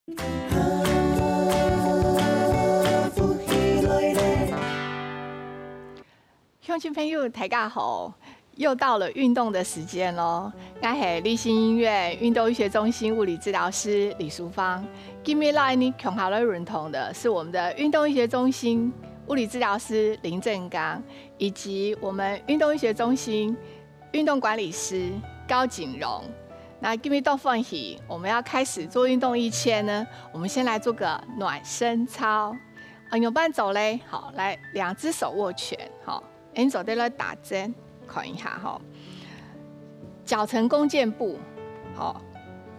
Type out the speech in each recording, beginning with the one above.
乡亲朋友，大家好！又到了运动的时间喽。我是立新医院运动医学中心物理治疗师李淑芳。今天来你共好了认同的是我们的运动医学中心物理治疗师林正刚，以及我们运动医学中心运动管理师高景荣。那今天到放喜，我们要开始做运动以前呢，我们先来做个暖身操。有伴走嘞，好，来2只手握拳，好，你走对了打针，看一下哈，脚成弓箭步，好，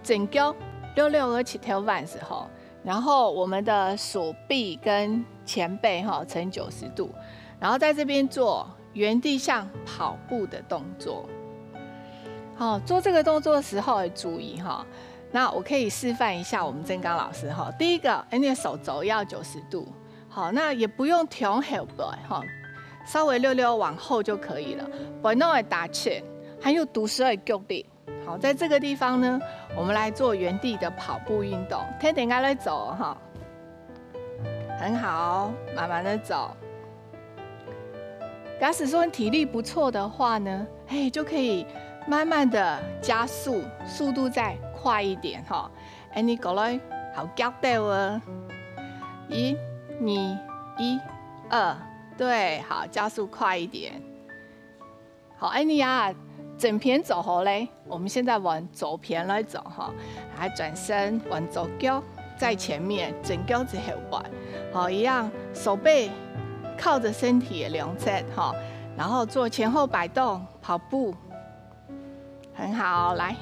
整脚66而起跳弯时候，然后我们的手臂跟前背哈呈90度，然后在这边做原地像跑步的动作。好，做这个动作的时候要注意哈。那我可以示范一下我们正刚老师哈。第一个，你的手肘要90度，好，那也不用调后背哈，稍微66往后就可以了。不弄会打拳，还有读书的脚力。好，在这个地方呢，我们来做原地的跑步运动，天点开来走哈，很好，慢慢的走。假使说体力不错的话呢，就可以慢慢的加速，速度再快一点哈。你过来好脚带哦，1、2、1、2，对，好，加速快一点。好，你呀，整片走后嘞，我们现在往左边来走哈，来转身往左脚在前面，整脚在后边，好，一样手背靠着身体的两侧哈，然后做前后摆动，跑步。很好，来，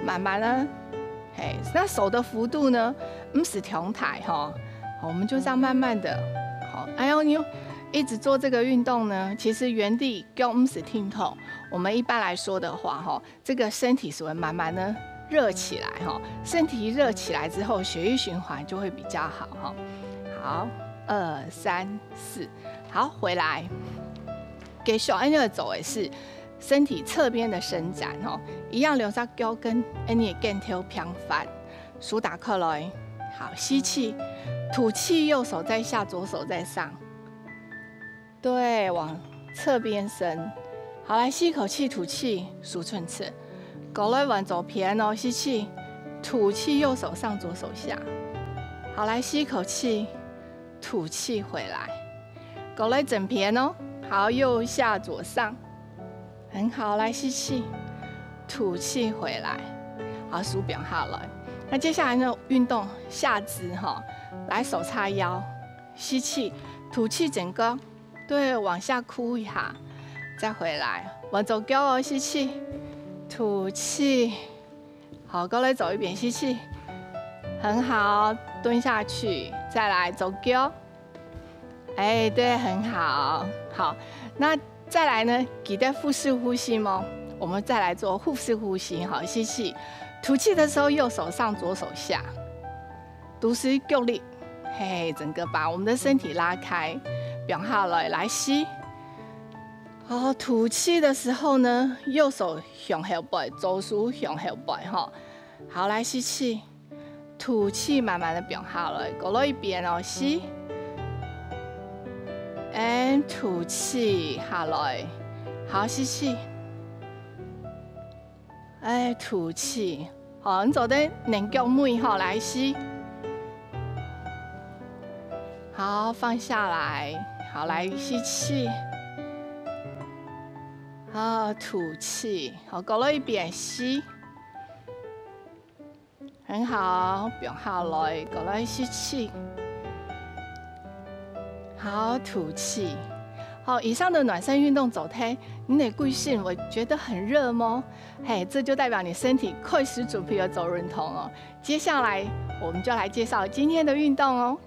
慢慢的，那手的幅度呢，不是同台哈，我们就这样慢慢的，好，你一直做这个运动呢，其实原地脚不是挺痛，我们一般来说的话哈，这个身体是会慢慢的热起来哈，身体热起来之后，血液循环就会比较好哈。好，2、3、4，好，回来，给小安的走也是。身体侧边的伸展哦，一样留下脚跟，你也跟头平翻，手打开来，好，吸气，吐气，右手在下，左手在上，对，往侧边伸，好，来吸一口气，吐气，数寸次，过来往左边哦，吸气，吐气，右手上，左手下，好，来吸一口气，吐气回来，过来整边哦，好，右下左上。很好，来吸气，吐气回来，好，手表下来。那接下来呢，运动下肢哈，来手叉腰，吸气，吐气整个，对，往下哭一下，再回来，往左脚哦，吸气，吐气，好，过来走一遍，吸气，很好，蹲下去，再来走脚，对，很好，好，那。再来呢，记得腹式呼吸吗？我们再来做腹式呼吸，好，吸气，吐气的时候右手上，左手下，都是够力，整个把我们的身体拉开，表下来，来吸，好，吐气的时候呢，右手向后背，左手向后背，哈，好，来吸气，吐气，慢慢的表下来，过了一遍哦，吸。吐气下来，好，吸气，吐气，好，你做的两脚妹哈，来吸，好，放下来，好，来吸气，好，吐气，好，过了一遍吸，很好，表下来，过来吸气。好，吐气。好，以上的暖身运动走胎，你的贵性我觉得很热吗？这就代表你身体快速准备要走运动哦。接下来我们就来介绍今天的运动哦。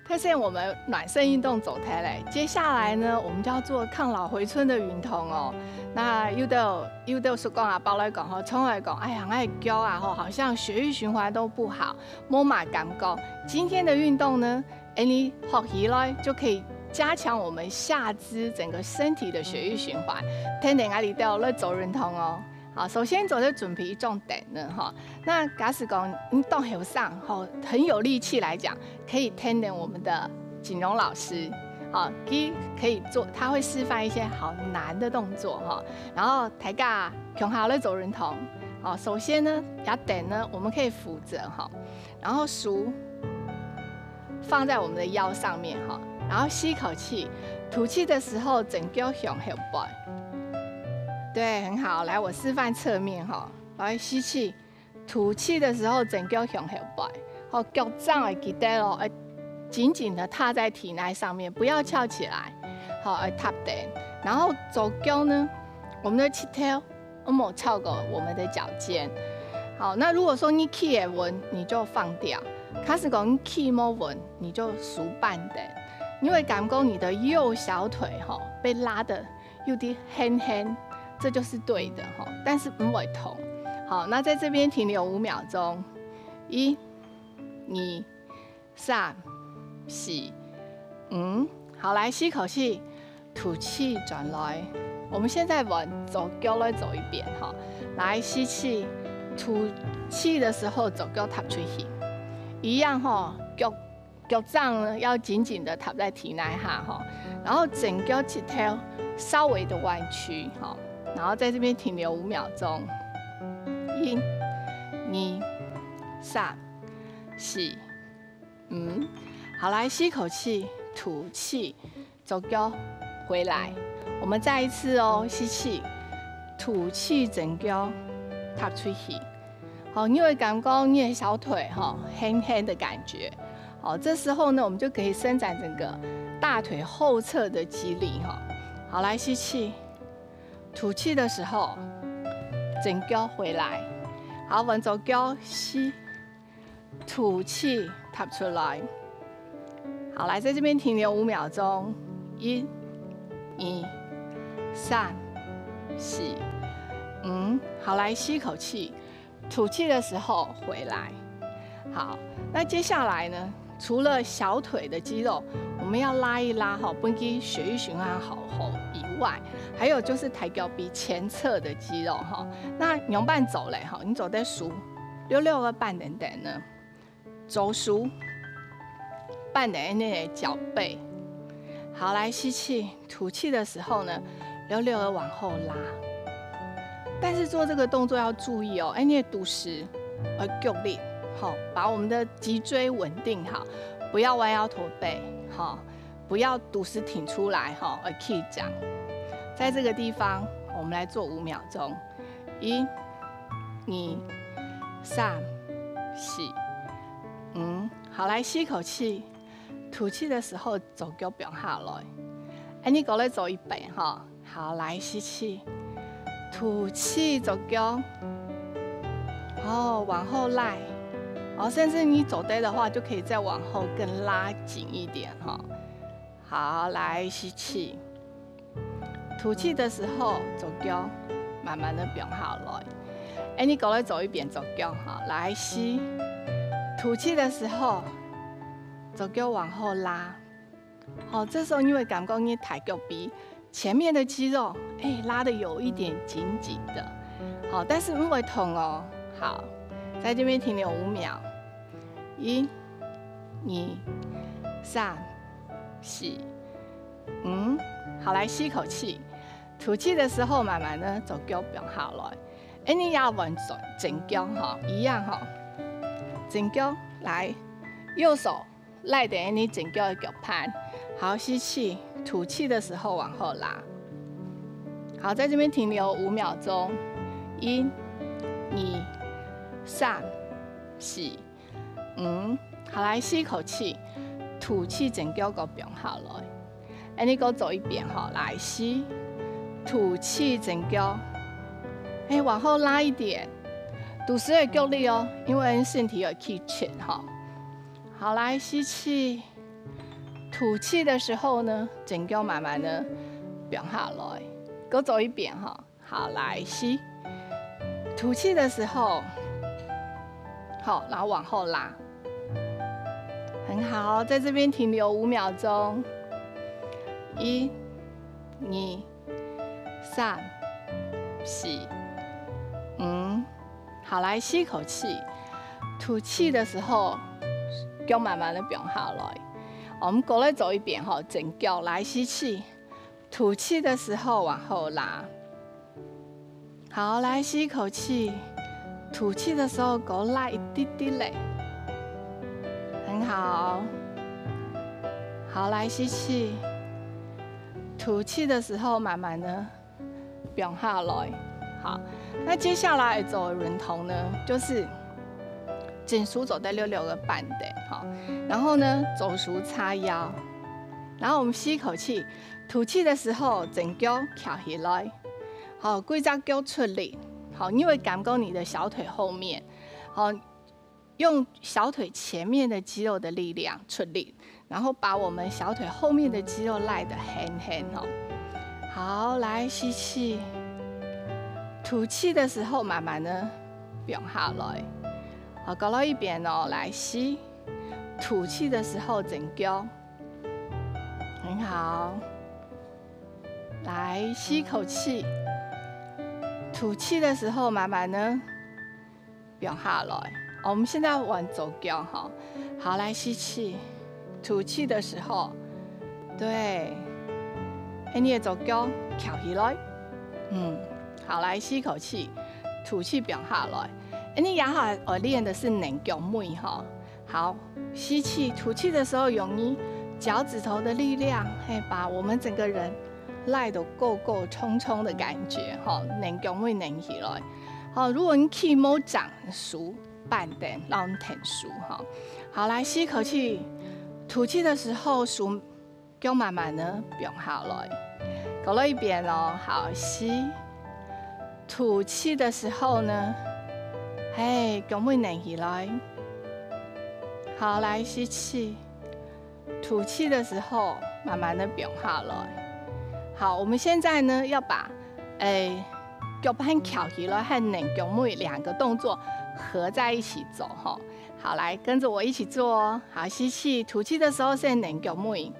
发现我们暖身运动走台嘞，接下来呢，我们就要做抗老回春的运动哦。那有的说讲啊，包来讲吼，从来讲，哎呀，我的脚啊吼，好像血液循环都不好，冇嘛感觉。今天的运动呢，你学起来就可以加强我们下肢整个身体的血液循环。天顶阿里都有在走人通哦。好，首先做的准备一重点呢，哈。那假使讲你动后上，哈，很有力气来讲，可以听听我们的锦荣老师，好，可以做，他会示范一些好难的动作，哈。然后大家用好了走人通，好，首先呢，要点呢，我们可以扶着，哈，然后手放在我们的腰上面，哈，然后吸一口气，吐气的时候整脚向后摆。对，很好。来，我示范侧面哈。来，吸气，吐气的时候，整脚向后摆。好，脚掌会记得咯，紧紧的踏在体内上面，不要翘起来。好，踏地。然后左脚呢，我们的膝头没超过我们的脚尖。好，那如果说你气也稳，你就放掉。开始讲气没稳，你就数半点。你会感觉你的右小腿哈被拉的有点很。这就是对的哈，但是不会痛。好，那在这边停留5秒钟，1、2、3、4、5。好，来吸口气，吐气转来。我们现在往左脚来走一遍哈。来吸气，吐气的时候左脚踏出去，一样哈，脚掌呢要紧紧的踏在体内哈哈，然后整脚膝头稍微的弯曲哈。然后在这边停留5秒钟，1、2、3、4、5。好，来吸口气，吐气，左脚回来。我们再一次哦，吸气，吐气，整脚踏出去。好，你会感觉你的小腿哈黑黑的感觉。好，这时候呢，我们就可以伸展整个大腿后侧的肌力哈。好，来吸气。吐气的时候，整脚回来。好，往左脚吸，吐气，踏出来。好，来在这边停留5秒钟，1、2、3、4、5。好，来吸口气，吐气的时候回来。好，那接下来呢，除了小腿的肌肉，我们要拉一拉哈，帮给血液循环好以外，还有就是抬脚臂前侧的肌肉哈。那用半走嘞哈，你走在数66个半等等呢，走数半等那脚背。好，来吸气，吐气的时候呢，66个往后拉。但是做这个动作要注意哦，你的肚时脚力好，把我们的脊椎稳定好，不要弯腰驼背好。不要肚时挺出来哈，气长。在这个地方，我们来做5秒钟，1、2、3、4、5。好，来吸口气，吐气的时候左脚表下来。你过来走一遍哈。好，来吸气，吐气左脚，往后拉。甚至你走对的话，就可以再往后更拉紧一点哈。好，来吸气，吐气的时候，左脚慢慢的表下来。你过来走一遍左脚哈，来吸，吐气的时候，左脚往后拉。好，这时候你会感觉你抬脚臂前面的肌肉，拉的有一点紧紧的。好，但是不会痛哦。好，在这边停留5秒，1、2、3、4、5。好，来吸口气，吐气的时候慢慢的左脚表下来。你也往整脚哈，一样哈，整脚来，右手赖在你整脚的脚盘。好，吸气，吐气的时候往后拉。好，在这边停留5秒钟，1、2、3、4、5。好，来吸口气，吐气，整脚个表下来。你给我走一遍哈，来吸，吐气，整脚，往后拉一点，肚时会够力哦，因为身体有气沉哈。好，来吸气，吐气的时候呢，整脚慢慢的表下来。给我走一遍哈，好，来吸，吐气的时候，好，然后往后拉。很好，在这边停留5秒钟， 1、2、3、4、5。好，来吸一口气，吐气的时候，脚慢慢的变下来。我们过来走一遍哈，整脚来吸气，吐气的时候往后拉。好，来吸一口气，吐气的时候给我拉一滴滴嘞，很好。好，来吸气，吐气的时候慢慢的变下来。好，那接下来走的轮同呢，就是整数走在6个半的，好，然后呢走数叉腰，然后我们吸一口气，吐气的时候整脚翘起来，好，规只脚出力，好，你会感觉你的小腿后面，好，用小腿前面的肌肉的力量出力，然后把我们小腿后面的肌肉拉得很哦。好，来吸气，吐气的时候慢慢的变下来。好，搞到一边哦，来吸，吐气的时候整脚，很好。来吸一口气，吐气的时候慢慢的变下来。我们现在玩走脚哈，好，来吸气，吐气的时候，对，你的走脚翘起来，好，来吸一口气，吐气变下来。你牙好，我练的是两脚妹哈。好，吸气，吐气的时候用你脚趾头的力量，把我们整个人拉得够冲冲的感觉哈，两脚妹拧起来。好，如果你气冇长熟。半点，让我们挺熟哈。好，来吸一口气，吐气的时候数脚慢慢的变下来。搞了一遍哦，好，吸，吐气的时候呢，脚会拧起来。好，来吸气，吐气的时候慢慢的变下来。好，我们现在呢要把脚板翘起来和拧脚妹两个动作合在一起走哈。好，来跟着我一起做哦。好，吸气，吐气的时候先拧脚妹。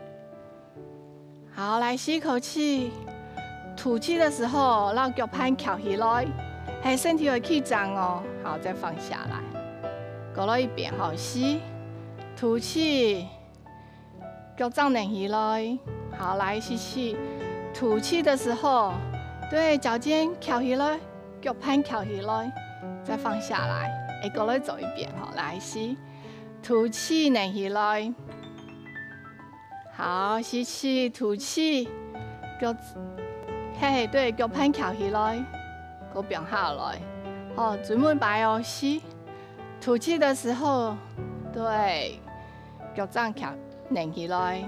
好，来吸一口气，吐气的时候让脚板翘起来，身体会起张哦。好，再放下来。搞了一遍，好，吸，吐气，脚掌拧起来。好，来吸气，吐气的时候。对，脚尖翘起来，脚盘翘起来，再放下来。过来走一遍，好，来吸，吐气，拧起来。好，吸气，吐气，脚，对，脚盘翘起来，脚变下来。好，准备摆哦，吸，吐气的时候，对，脚掌翘，拧起来。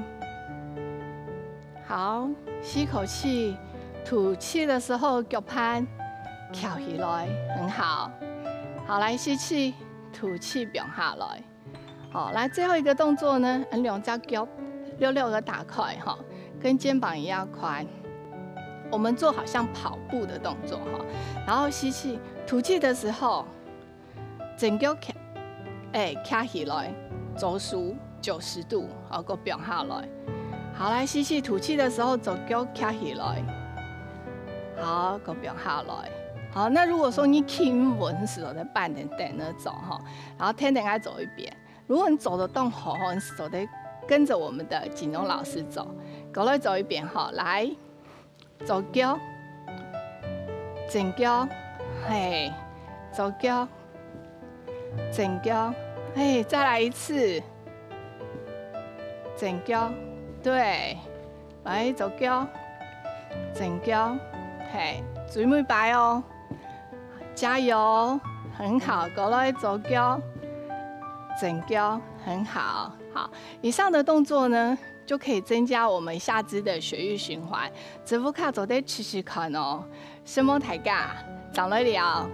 好，吸口气。吐气的时候，脚盘翘起来，很好。好，来吸气，吐气变下来。好，来最后一个动作呢，两只脚6个打开哈，跟肩膀一样宽。我们做好像跑步的动作哈。然后吸气，吐气的时候，整脚翘起来，走数90度，好，个变下来。好，来吸气，吐气的时候，走脚翘起来。好，个变下来。好，那如果说你起稳时候在半点等着走哈，然后天天爱走一遍。如果你走得动好，你走得跟着我们的锦荣老师走，过来走一遍哈。来，走脚，整脚，走脚，整脚，再来一次，整脚，对，来走脚，整脚。最尾摆哦，加油，很好，过来走脚，整脚，很好。好，以上的动作呢，就可以增加我们下肢的血液循环。只不靠走得持续看哦，什么大家长了了。